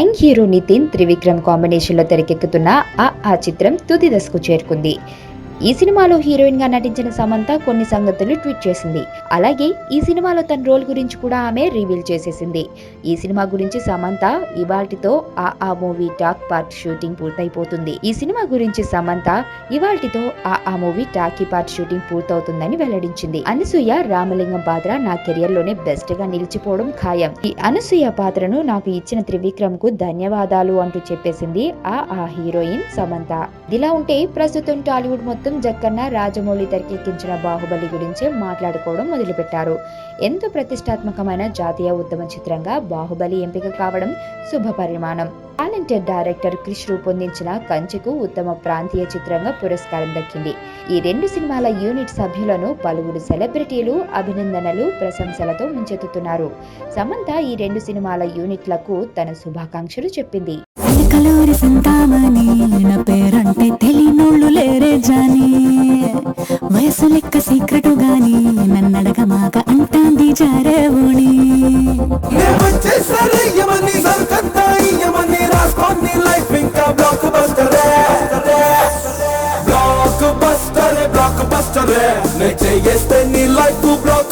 Young hero Nitin Trivikram కాంబినేషన్లో తెరకెక్కుతున్న ఆ చిత్రం తుది దశకు చేరుకుంది. ఈ సినిమాలో హీరోయిన్ గా నటించిన సమంత కొన్ని సంగతులు ట్వీట్ చేసింది. అలాగే ఈ సినిమాలో తన రోల్ గురించి కూడా ఆమె రివీల్ చేసేసింది. ఈ సినిమా గురించి సమంత ఇవాల్టితో ఆ మూవీ టాక్ పార్ట్ షూటింగ్ పూర్తయిపోతుంది. ఈ సినిమా గురించి సమంత ఇవాల్టితో ఆ మూవీ టాకీ పార్ట్ షూటింగ్ పూర్తవుతుందని వెల్లడించింది. అనసూయ రామలింగం పాత్ర నా కెరియర్ లోనే బెస్ట్ గా నిలిచిపోవడం ఖాయం. ఈ అనసూయ పాత్రను నాకు ఇచ్చిన త్రివిక్రమ్ కు ధన్యవాదాలు అంటూ చెప్పేసింది ఆ హీరోయిన్ సమంత. ఇలా ఉంటే ప్రస్తుతం టాలీవుడ్ మొత్తం జక్కన్న రాజమౌళి తెరకెక్కించిన బాహుబలి గురించి మాట్లాడుకోవడం మొదలుపెట్టారు. ఎంతో ప్రతిష్టాత్మకమైన జాతీయ ఉత్తమ చిత్రంగా బాహుబలి ఎంపిక కావడం శుభ పరిమాణం. టాలెంటెడ్ డైరెక్టర్ క్రిష్ రూపొందించిన కంచెకు ఉత్తమ ప్రాంతీయ చిత్రంగా పురస్కారం దక్కింది. ఈ రెండు సినిమాల యూనిట్ సభ్యులను పలువురు సెలబ్రిటీలు అభినందనలు ప్రశంసలతో ముంచెత్తుతున్నారు. సమంత ఈ రెండు సినిమాల యూనిట్లకు తన శుభాకాంక్షలు చెప్పింది. కలూరి సింతామణి నా పేరంటే తెలియనోళ్ళు లేరే జాని, వయసు లెక్క సీక్రెట్ గాని నన్నడగ మాక అంటాంది జారేవుని. బ్లాక్ బస్టర్ నే చేయేస్తే నీ లైఫ్ బ్లాక్